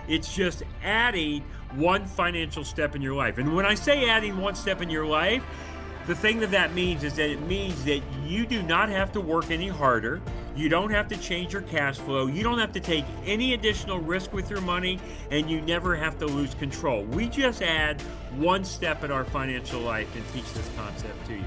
It's just adding one financial step in your life. And when I say adding one step in your life, the thing that means is that it means that you do not have to work any harder. You don't have to change your cash flow. You don't have to take any additional risk with your money, and you never have to lose control. We just add one step in our financial life and teach this concept to you.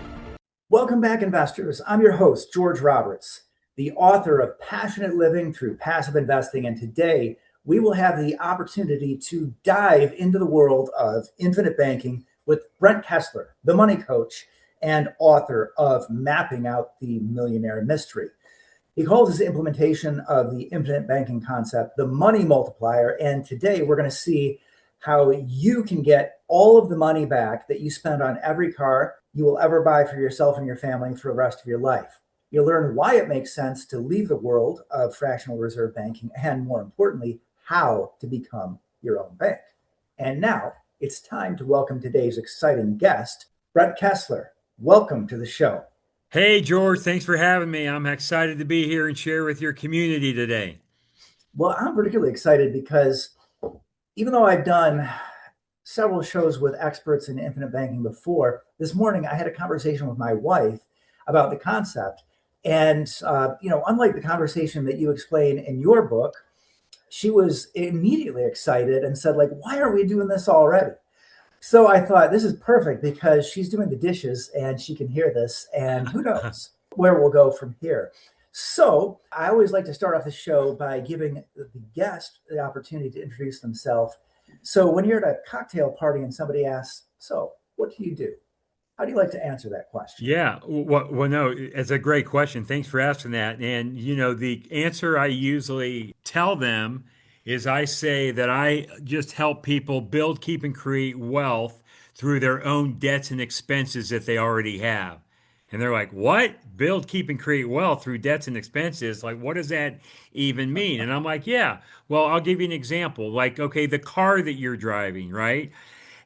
Welcome back, investors. I'm your host, George Roberts, the author of Passionate Living Through Passive Investing. And today we will have the opportunity to dive into the world of infinite banking with Brent Kesler, the money coach and author of Mapping Out the Millionaire Mystery. He calls his implementation of the infinite banking concept the money multiplier. And today we're going to see how you can get all of the money back that you spend on every car you will ever buy for yourself and your family for the rest of your life. You'll learn why it makes sense to leave the world of fractional reserve banking and, more importantly, how to become your own bank. And now it's time to welcome today's exciting guest, Brent Kesler. Welcome to the show. Hey, George, thanks for having me. I'm excited to be here and share with your community today. Well, I'm particularly excited because even though I've done several shows with experts in infinite banking before, this morning I had a conversation with my wife about the concept. And, unlike the conversation that you explain in your book, she was immediately excited and said, why are we doing this already? So I thought this is perfect because she's doing the dishes and she can hear this, and who knows where we'll go from here. So I always like to start off the show by giving the guest the opportunity to introduce themselves. So when you're at a cocktail party and somebody asks, so what do you do? How do you like to answer that question? Yeah, well, no, it's a great question. Thanks for asking that. And, the answer I usually tell them is I say that I just help people build, keep, and create wealth through their own debts and expenses that they already have. And they're like, what? Build, keep, and create wealth through debts and expenses? Like, what does that even mean? And I'm like, yeah, well, I'll give you an example. Like, okay, the car that you're driving, right?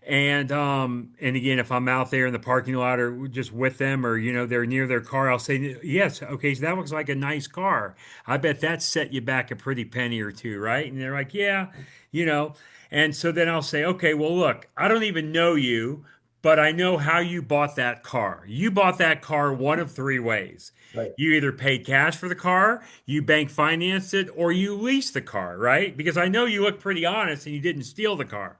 And again, if I'm out there in the parking lot or just with them or, they're near their car, I'll say, yes, okay, so that looks like a nice car. I bet that set you back a pretty penny or two, right? And they're like, yeah, you know. And so then I'll say, okay, well, look, I don't even know you, but I know how you bought that car. You bought that car one of three ways. Right. You either paid cash for the car, you bank financed it, or you leased the car, right? Because I know you look pretty honest and you didn't steal the car.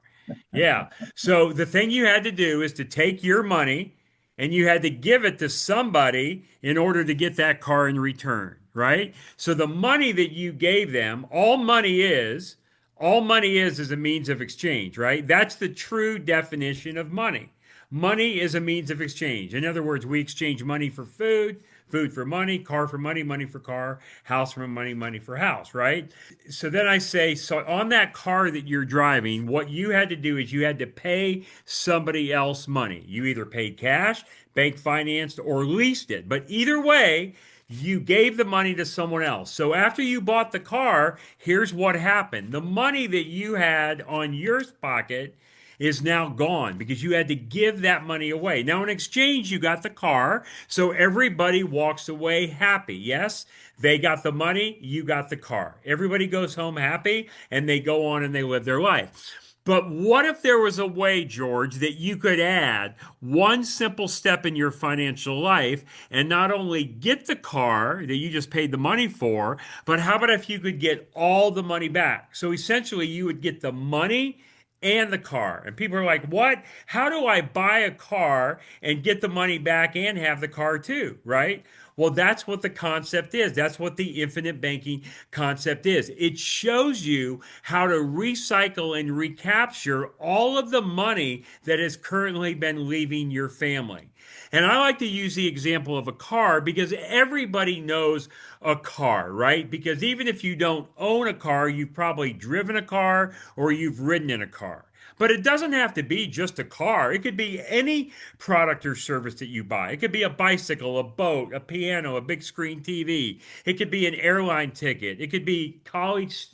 Yeah. So the thing you had to do is to take your money and you had to give it to somebody in order to get that car in return, right? So the money that you gave them, all money is a means of exchange, right? That's the true definition of money. Money is a means of exchange. In other words, we exchange money for food, food for money, car for money, money for car, house for money, money for house, right? So then I say, so on that car that you're driving, what you had to do is you had to pay somebody else money. You either paid cash, bank financed, or leased it. But either way, you gave the money to someone else. So after you bought the car, here's what happened. The money that you had on your pocket is now gone because you had to give that money away. Now, in exchange, you got the car, so everybody walks away happy. Yes, they got the money, you got the car. Everybody goes home happy, and they go on and they live their life. But what if there was a way, George, that you could add one simple step in your financial life and not only get the car that you just paid the money for, but how about if you could get all the money back? So essentially, you would get the money and the car. And people are like, what? How do I buy a car and get the money back and have the car too, right? Well, that's what the concept is. That's what the infinite banking concept is. It shows you how to recycle and recapture all of the money that has currently been leaving your family. And I like to use the example of a car because everybody knows a car, right? Because even if you don't own a car, you've probably driven a car or you've ridden in a car. But it doesn't have to be just a car. It could be any product or service that you buy. It could be a bicycle, a boat, a piano, a big screen TV. It could be an airline ticket. It could be college.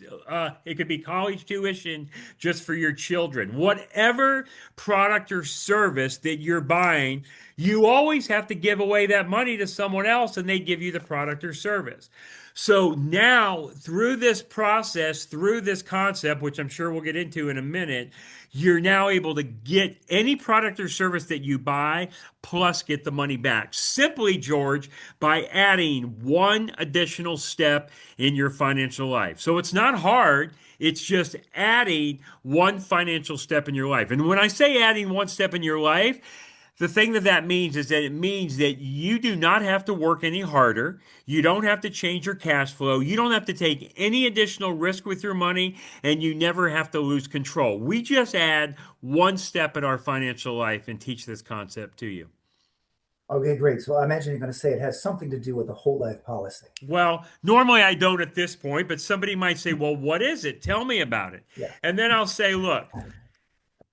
It could be college tuition just for your children. Whatever product or service that you're buying, you always have to give away that money to someone else, and they give you the product or service. So now, through this process, through this concept, which I'm sure we'll get into in a minute, you're now able to get any product or service that you buy, plus get the money back. Simply, George, by adding one additional step in your financial life. So it's not hard. It's just adding one financial step in your life. And when I say adding one step in your life, the thing that means is that it means that you do not have to work any harder. You don't have to change your cash flow. You don't have to take any additional risk with your money, and you never have to lose control. We just add one step in our financial life and teach this concept to you. Okay, great. So I imagine you're going to say it has something to do with the whole life policy. Well, normally I don't at this point, but somebody might say, well, what is it? Tell me about it. Yeah. And then I'll say, look,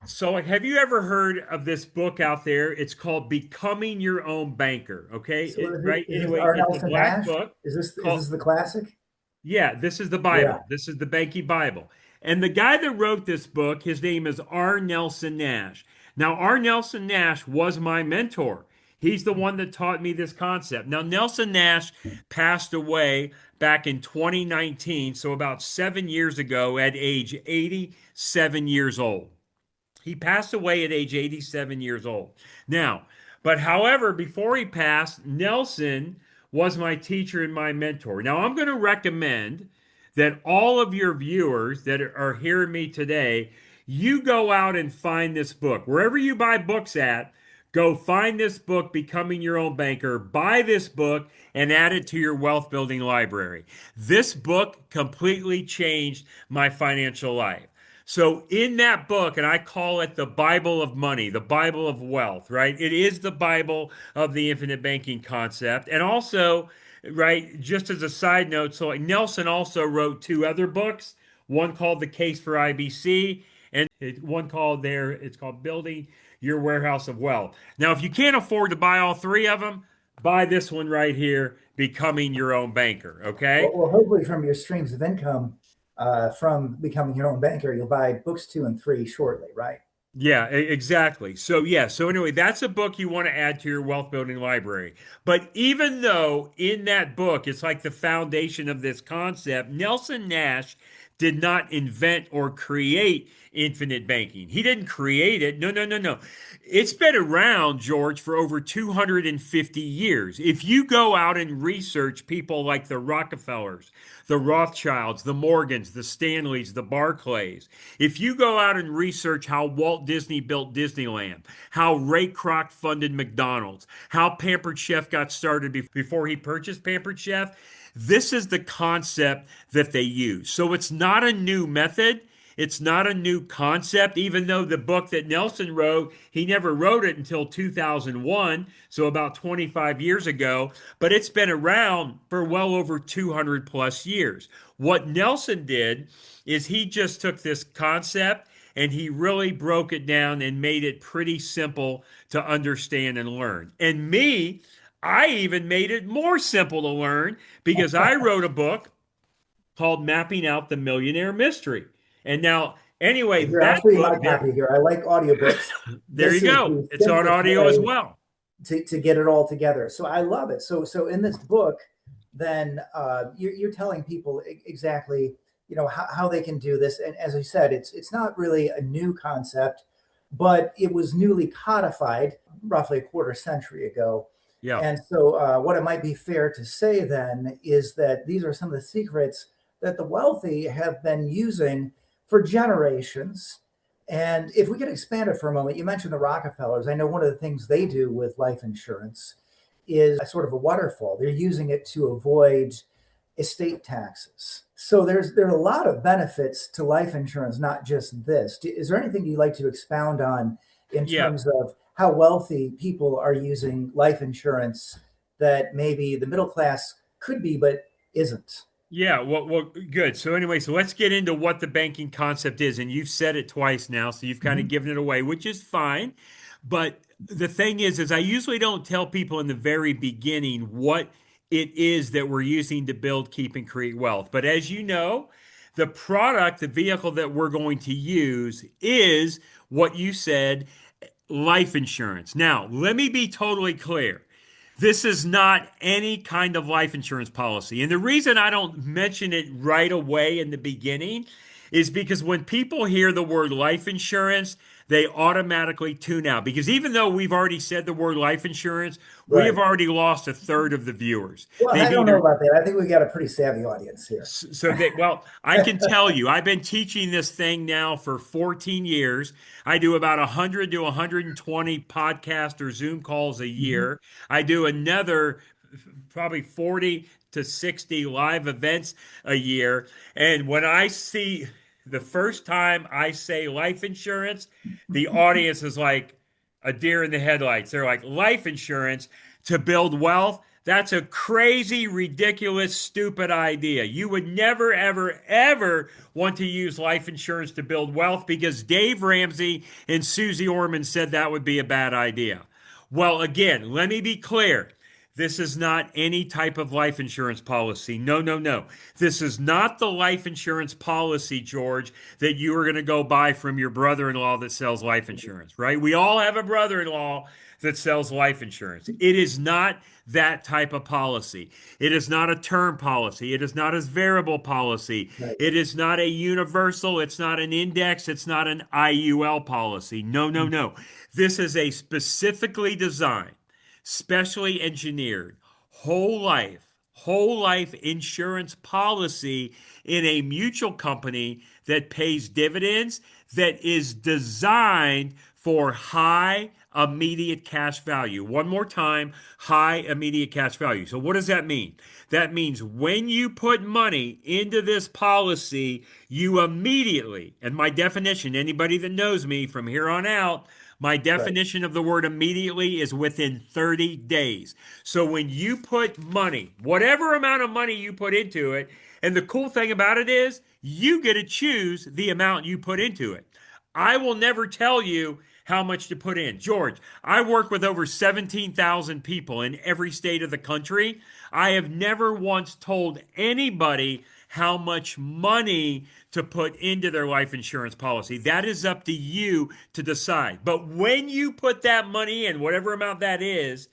so, like, have you ever heard of this book out there? It's called Becoming Your Own Banker. Okay, So right? is this Anyway, R. it's a Nelson black Nash? book Is called, this the classic? yeah, this is the Yeah. Bible. This is the Banky Bible. And the guy that wrote this book, his name is R. Nelson Nash. Now, R. Nelson Nash was my mentor. He's the one that taught me this concept. Now, Nelson Nash passed away back in 2019, so about 7 years ago at age 87 years old. He passed away at age 87 years old. Now, but however, before he passed, Nelson was my teacher and my mentor. Now, I'm going to recommend that all of your viewers that are hearing me today, you go out and find this book. Wherever you buy books at, go find this book, Becoming Your Own Banker, buy this book, and add it to your wealth building library. This book completely changed my financial life. So, in that book, and I call it the Bible of money, the Bible of wealth, right? It is the Bible of the infinite banking concept. And also, right, just as a side note, so like Nelson also wrote two other books, one called The Case for IBC, and one called it's called Building Your Warehouse of Wealth. Now, if you can't afford to buy all three of them, buy this one right here, Becoming Your Own Banker, okay? Well, hopefully from your streams of income from becoming your own banker, you'll buy books 2 and 3 shortly, right? Yeah, exactly. So, yeah. So, anyway, that's a book you want to add to your wealth building library. But even though in that book, it's like the foundation of this concept, Nelson Nash did not invent or create infinite banking. He didn't create it. No, no, no, no. It's been around, George, for over 250 years. If you go out and research people like the Rockefellers, the Rothschilds, the Morgans, the Stanleys, the Barclays, if you go out and research how Walt Disney built Disneyland, how Ray Kroc funded McDonald's, how Pampered Chef got started before he purchased Pampered Chef, this is the concept that they use. So it's not a new method. It's not a new concept, even though the book that Nelson wrote, he never wrote it until 2001, so about 25 years ago, but it's been around for well over 200 plus years. What Nelson did is he just took this concept and he really broke it down and made it pretty simple to understand and learn. And me, I even made it more simple to learn because I wrote a book called Mapping Out the Millionaire Mystery. And now, anyway, You're that actually my book, copy here. I like audiobooks. there you This is go. the It's on simplest audio as way well. to get it all together. So I love it. So in this book, then you're telling people exactly, how they can do this. And as I said, it's not really a new concept, but it was newly codified roughly a quarter century ago. Yeah. And so what it might be fair to say then is that these are some of the secrets that the wealthy have been using for generations. And if we could expand it for a moment, you mentioned the Rockefellers. I know one of the things they do with life insurance is a sort of a waterfall. They're using it to avoid estate taxes. So there are a lot of benefits to life insurance, not just this. Is there anything you'd like to expound on in Yeah. terms of how wealthy people are using life insurance that maybe the middle class could be, but isn't? Yeah, well, good. So anyway, so let's get into what the banking concept is. And you've said it twice now, so you've kind of given it away, which is fine. But the thing is I usually don't tell people in the very beginning what it is that we're using to build, keep, and create wealth. But as you know, the product, the vehicle that we're going to use is what you said, life insurance. Now, let me be totally clear. This is not any kind of life insurance policy. And the reason I don't mention it right away in the beginning is because when people hear the word life insurance, they automatically tune out. Because even though we've already said the word life insurance, we have Right. already lost a third of the viewers. Well, I They've don't know either about that. I think we got a pretty savvy audience here. so that, well, I can tell you, I've been teaching this thing now for 14 years. I do about 100 to 120 podcast or Zoom calls a Mhm. year. I do another probably 40 to 60 live events a year. And when I see the first time I say life insurance, the audience is like a deer in the headlights. They're like, life insurance to build wealth? That's a crazy, ridiculous, stupid idea. You would never, ever, ever want to use life insurance to build wealth because Dave Ramsey and Susie Orman said that would be a bad idea. Well, again, let me be clear. This is not any type of life insurance policy. No, no, no. This is not the life insurance policy, George, that you are going to go buy from your brother in law that sells life insurance, right? We all have a brother in law that sells life insurance. It is not that type of policy. It is not a term policy. It is not a variable policy. Right. It is not a universal. It's not an index. It's not an IUL policy. No, no, no. This is a specifically designed, specially engineered, whole life insurance policy in a mutual company that pays dividends, that is designed for high immediate cash value. One more time, high immediate cash value. So what does that mean? That means when you put money into this policy, you immediately, and my definition, anybody that knows me from here on out, my Right. definition of the word immediately is within 30 days. So when you put money, whatever amount of money you put into it, and the cool thing about it is you get to choose the amount you put into it. I will never tell you how much to put in. George, I work with over 17,000 people in every state of the country. I have never once told anybody how much money to put into their life insurance policy. That is up to you to decide. But when you put that money in, whatever amount that is,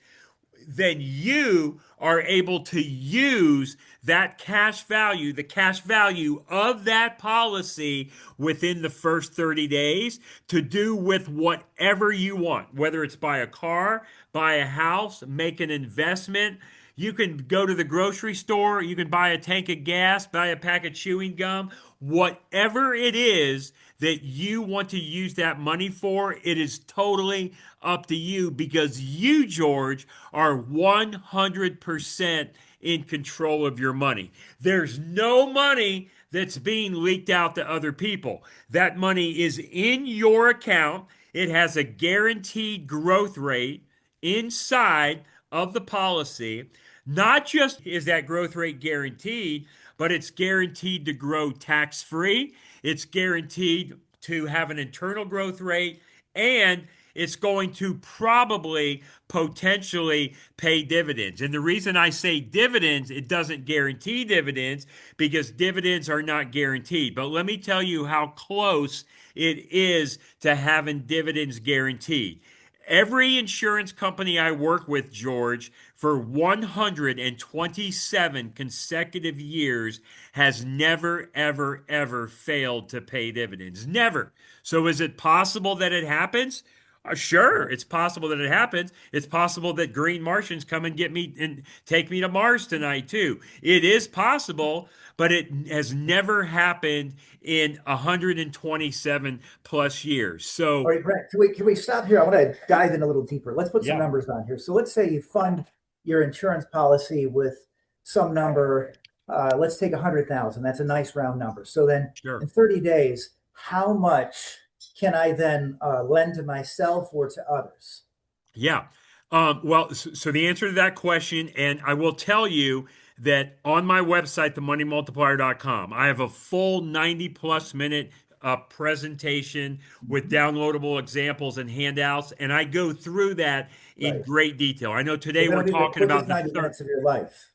then you are able to use that cash value, the cash value of that policy within the first 30 days to do with whatever you want, whether it's buy a car, buy a house, make an investment. You can go to the grocery store, you can buy a tank of gas, buy a pack of chewing gum, whatever it is that you want to use that money for, it is totally up to you because you, George, are 100% in control of your money. There's no money that's being leaked out to other people. That money is in your account. It has a guaranteed growth rate inside of the policy. Not just is that growth rate guaranteed, but it's guaranteed to grow tax free. It's guaranteed to have an internal growth rate, and it's going to probably potentially pay dividends. And the reason I say dividends, it doesn't guarantee dividends because dividends are not guaranteed. But let me tell you how close it is to having dividends guaranteed. Every insurance company I work with, George, for 127 consecutive years has never, ever, ever failed to pay dividends. Never. So is it possible that it happens? Sure, it's possible that it happens. It's possible that green Martians come and get me and take me to Mars tonight, too. It is possible, but it has never happened in 127 plus years. All So, right, Brent, can we stop here? I want to dive in a little deeper. Let's put some yeah, numbers on here. So let's say you fund your insurance policy with some number. Let's take 100,000. That's a nice round number. So then in sure. 30 days, how much can I then lend to myself or to others? Yeah. Well, so the answer to that question, and I will tell you that on my website, themoneymultiplier.com, I have a full 90 plus minute presentation with downloadable examples and handouts, and I go through that in Right. great detail. I know So today we're that'll be the talking about quickest the 90 third. minutes of your life.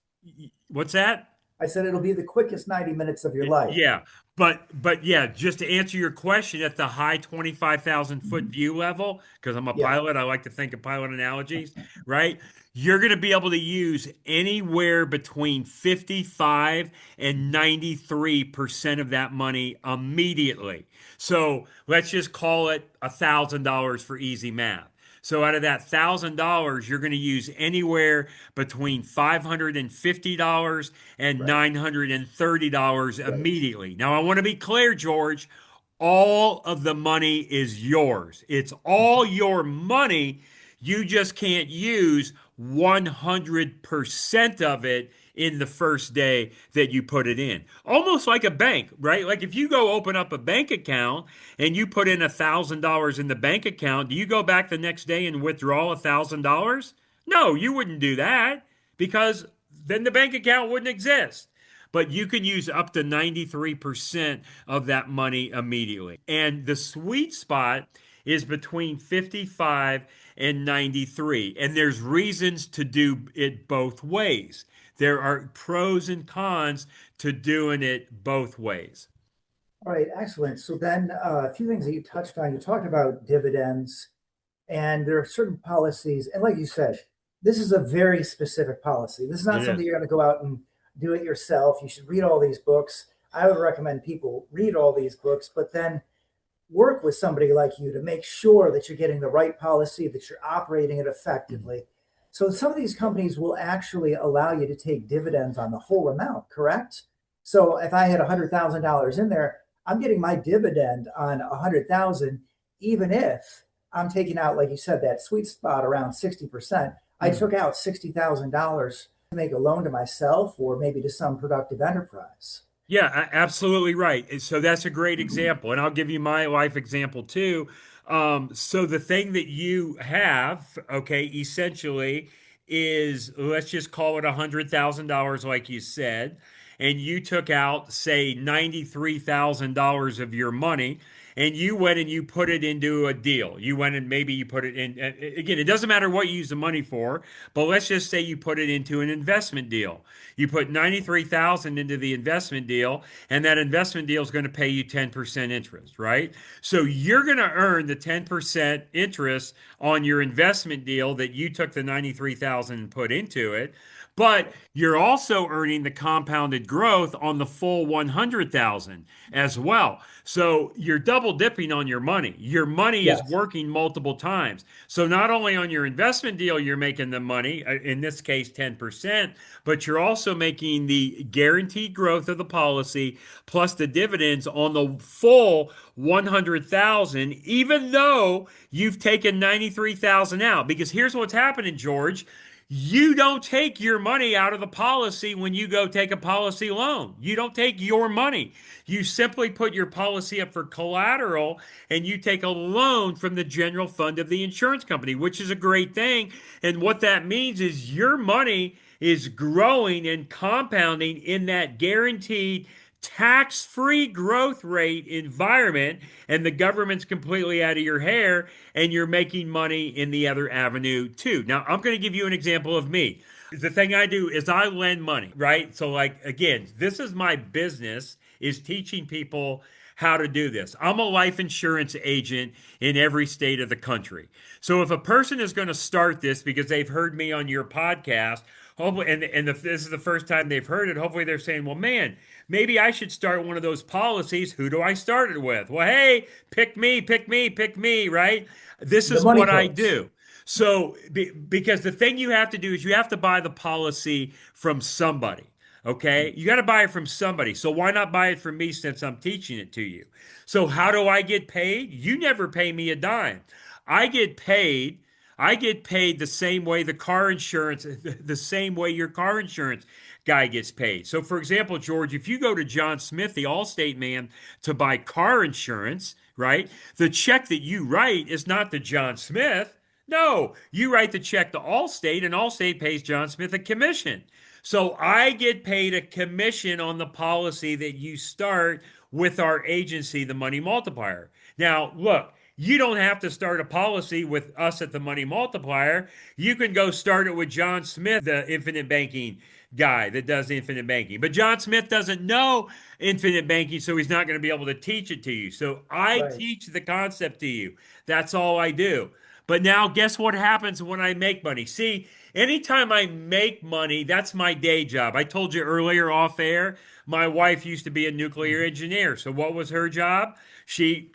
What's that? I said it'll be the quickest 90 minutes of your life. Yeah, but yeah, just to answer your question, at the high 25,000 foot Mhm. view level, because I'm a Yeah, pilot, I like to think of pilot analogies, right? You're going to be able to use anywhere between 55 and 93% of that money immediately. So let's just call it $1,000 for easy math. So out of that $1,000, you're going to use anywhere between $550 and right, $930 right. immediately. Now, I want to be clear, George. All of the money is yours. It's all your money. You just can't use 100% of it in the first day that you put it in. Almost like a bank, right? Like if you go open up a bank account and you put in $1,000 in the bank account, do you go back the next day and withdraw $1,000? No, you wouldn't do that because then the bank account wouldn't exist. But you can use up to 93% of that money immediately. And the sweet spot is between 55 and 93. And there's reasons to do it both ways. There are pros and cons to doing it both ways. All right, excellent. So then a few things that you touched on. You talked about dividends, and there are certain policies, and like you said, this is a very specific policy. This is It not something is. you're going to go out and do it yourself. You should read all these books. I would recommend people read all these books, but then work with somebody like you to make sure that you're getting the right policy, that you're operating it effectively. So some of these companies will actually allow you to take dividends on the whole amount, correct? So if I had $100,000 in there, I'm getting my dividend on 100,000, even if I'm taking out, like you said, that sweet spot around 60%. I Mm. took out $60,000 to make a loan to myself or maybe to some productive enterprise. Yeah, absolutely right. So that's a great example. And I'll give you my life example too. So the thing that you have, okay, essentially is let's just call it $100,000, like you said, and you took out, say, $93,000 of your money. And you went and you put it into a deal. You went and maybe you put it in. Again, it doesn't matter what you use the money for, but let's just say you put it into an investment deal. You put 93,000 into the investment deal, and that investment deal is going to pay you 10% interest, right? So you're going to earn the 10% interest on your investment deal that you took the 93,000 and put into it. But you're also earning the compounded growth on the full 100,000 as well. So you're double dipping on your money. Your money is Yes. working multiple times. So not only on your investment deal, you're making the money, in this case, 10%, but you're also making the guaranteed growth of the policy plus the dividends on the full 100,000, even though you've taken 93,000 out. Because here's what's happening, George. You don't take your money out of the policy when you go take a policy loan. You don't take your money. You simply put your policy up for collateral and you take a loan from the general fund of the insurance company, which is a great thing. And what that means is your money is growing and compounding in that guaranteed tax-free growth rate environment, and the government's completely out of your hair and you're making money in the other avenue too. Now, I'm going to give you an example of me. The thing I do is I lend money, right? So like again, this is my business, is teaching people how to do this. I'm a life insurance agent in every state of the country. So if a person is going to start this because they've heard me on your podcast, hopefully, and if this is the first time they've heard it, hopefully they're saying, well, man, maybe I should start one of those policies. Who do I start it with? Well, hey, pick me, pick me, pick me, right? This The is money what I coach. do. So, because the thing you have to do is you have to buy the policy from somebody. Okay, you got to buy it from somebody. So why not buy it from me since I'm teaching it to you? So how do I get paid? You never pay me a dime. I get paid. I get paid the same way the car insurance, the same way your car insurance guy gets paid. So, for example, George, if you go to John Smith, the Allstate man, to buy car insurance, right? The check that you write is not to John Smith. No, you write the check to Allstate, and Allstate pays John Smith a commission. So I get paid a commission on the policy that you start with our agency, the Money Multiplier. Now, look, you don't have to start a policy with us at the Money Multiplier. You can go start it with John Smith, the Infinite Banking guy that does infinite banking. But John Smith doesn't know infinite banking, so he's not going to be able to teach it to you. So I Right. teach the concept to you. That's all I do. But now, guess what happens when I make money? See, anytime I make money, that's my day job. I told you earlier off air, my wife used to be a nuclear engineer. So what was her job? She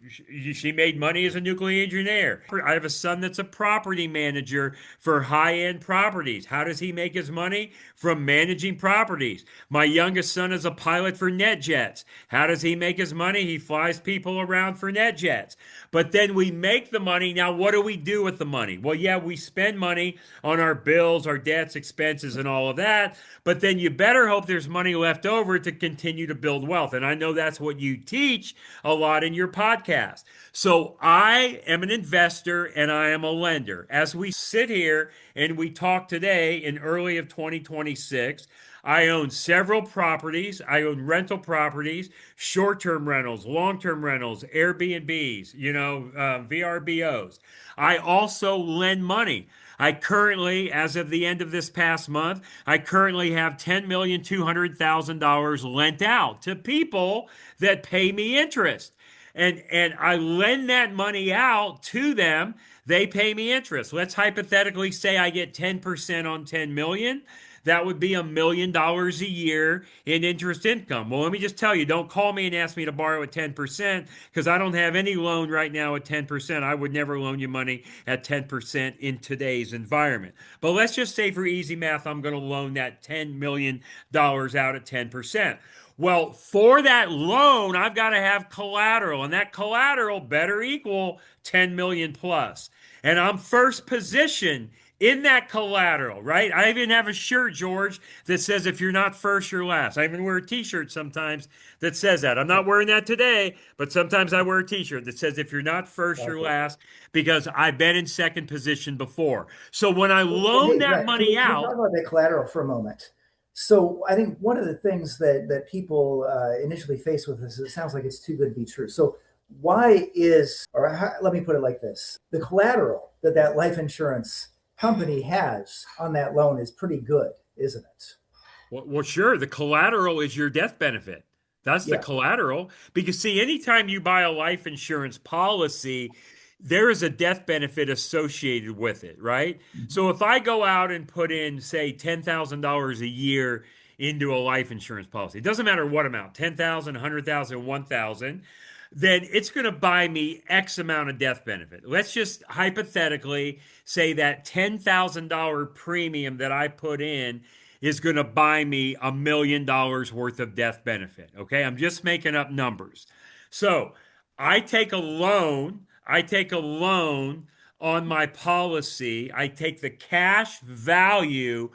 made money as a nuclear engineer. I have a son that's a property manager for high-end properties. How does he make his money? From managing properties. My youngest son is a pilot for NetJets. How does he make his money? He flies people around for NetJets. But then we make the money. Now, what do we do with the money? Well, yeah, we spend money on our bills, our debts, expenses, and all of that. But then you better hope there's money left over to continue to build wealth. And I know that's what you teach a lot in your podcast. So I am an investor and I am a lender. As we sit here and we talk today in early of 2026, I own several properties. I own rental properties, short-term rentals, long-term rentals, Airbnbs, VRBOs. I also lend money. I currently, as of the end of this past month, I currently have $10,200,000 lent out to people that pay me interest. And I lend that money out to them. They pay me interest. Let's hypothetically say I get 10% on 10 million. That would be $1 million a year in interest income. Well, let me just tell you, don't call me and ask me to borrow at 10% because I don't have any loan right now at 10%. I would never loan you money at 10% in today's environment. But let's just say for easy math, I'm going to loan that $10 million out at 10%. Well, for that loan, I've got to have collateral, and that collateral better equal 10 million plus. And I'm first position in that collateral, right? I even have a shirt, George, that says if you're not first, you're last. I even wear a t-shirt sometimes that says that. I'm not wearing that today, but sometimes I wear a t-shirt that says if you're not first, you're last, because I've been in second position before. So when I loan that Brent, money can we talk out, about that collateral for a moment? So I think one of the things that people initially face with this, it sounds like it's too good to be true. So why is, let me put it like this: the collateral that life insurance company has on that loan is pretty good, isn't it? well, sure, the collateral is your death benefit. That's the Yeah. collateral. Because, see, anytime you buy a life insurance policy, there is a death benefit associated with it, right? So if I go out and put in, say, $10,000 a year into a life insurance policy, it doesn't matter what amount, 10,000, 100,000, 1,000, then it's going to buy me X amount of death benefit. Let's just hypothetically say that $10,000 premium that I put in is going to buy me $1 million worth of death benefit. Okay, I'm just making up numbers. So I take a loan. On my policy. I take the cash value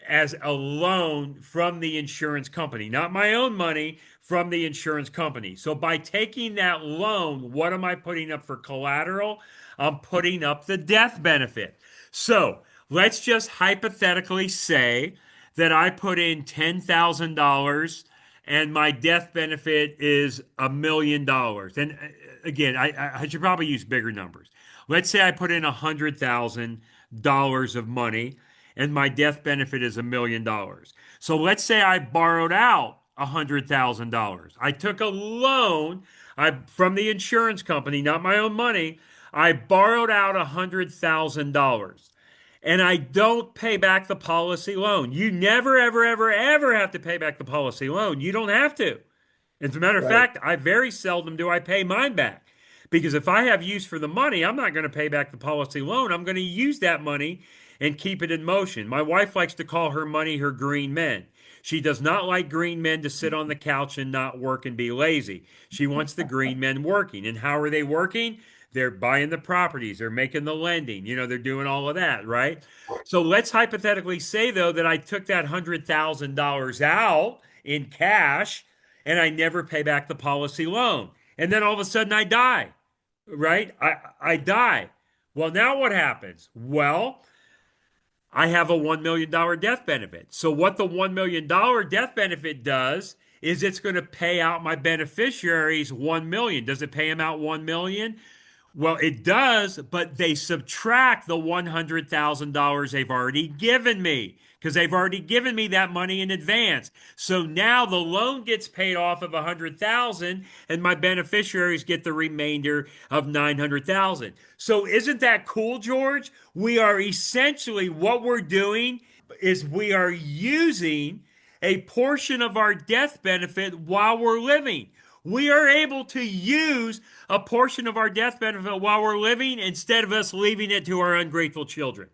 as a loan from the insurance company, not my own money, from the insurance company. So by taking that loan, what am I putting up for collateral? I'm putting up the death benefit. So let's just hypothetically say that I put in $10,000 and my death benefit is $1 million. And again, I should probably use bigger numbers. Let's say I put in $100,000 of money and my death benefit is $1 million. So let's say I borrowed out $100,000. I took a loan from the insurance company, not my own money. I borrowed out $100,000 and I don't pay back the policy loan. You never, ever, ever, ever have to pay back the policy loan. You don't have to. As a matter of Right. fact, I very seldom do I pay mine back. Because if I have use for the money, I'm not going to pay back the policy loan. I'm going to use that money and keep it in motion. My wife likes to call her money her green men. She does not like green men to sit on the couch and not work and be lazy. She wants the green men working. And how are they working? They're buying the properties. They're making the lending. They're doing all of that, right? So let's hypothetically say, though, that I took that $100,000 out in cash and I never pay back the policy loan. And then all of a sudden I die, right? I die. Well, now what happens? Well, I have a $1 million death benefit. So what the $1 million death benefit does is it's going to pay out my beneficiaries $1 million. Does it pay them out $1 million? Well, it does, but they subtract the $100,000 they've already given me because they've already given me that money in advance. So now the loan gets paid off of 100,000 and my beneficiaries get the remainder of 900,000. So isn't that cool, George? We are essentially what we're doing is we are using a portion of our death benefit while we're living. We are able to use a portion of our death benefit while we're living instead of us leaving it to our ungrateful children.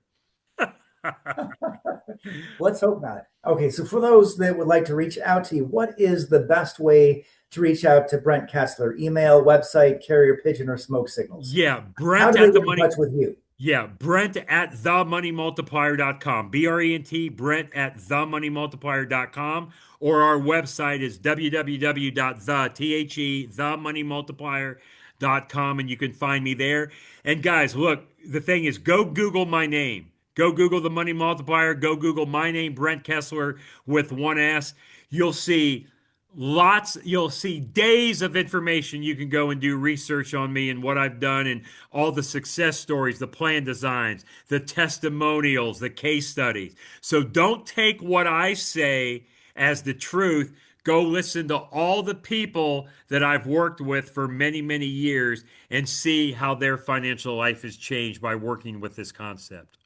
Let's hope not. Okay, so for those that would like to reach out to you, what is the best way to reach out to Brent Kesler? Email, website, carrier pigeon, or smoke signals? Yeah, How Brent do they at the get in money. touch with you? Yeah, Brent at themoneymultiplier.com. Brent, Brent at themoneymultiplier.com. Or our website is www.themoneymultiplier.com, and you can find me there. And guys, look, the thing is, go Google my name. Go Google the Money Multiplier. Go Google my name, Brent Kesler, with one S. You'll see you'll see days of information. You can go and do research on me and what I've done and all the success stories, the plan designs, the testimonials, the case studies. So don't take what I say as the truth. Go listen to all the people that I've worked with for many, many years and see how their financial life has changed by working with this concept.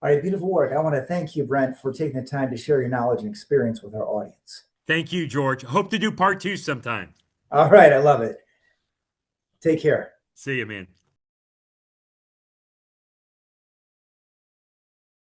All right, beautiful work. I want to thank you, Brent, for taking the time to share your knowledge and experience with our audience. Thank you, George. Hope to do part two sometime. All right, I love it. Take care. See you, man.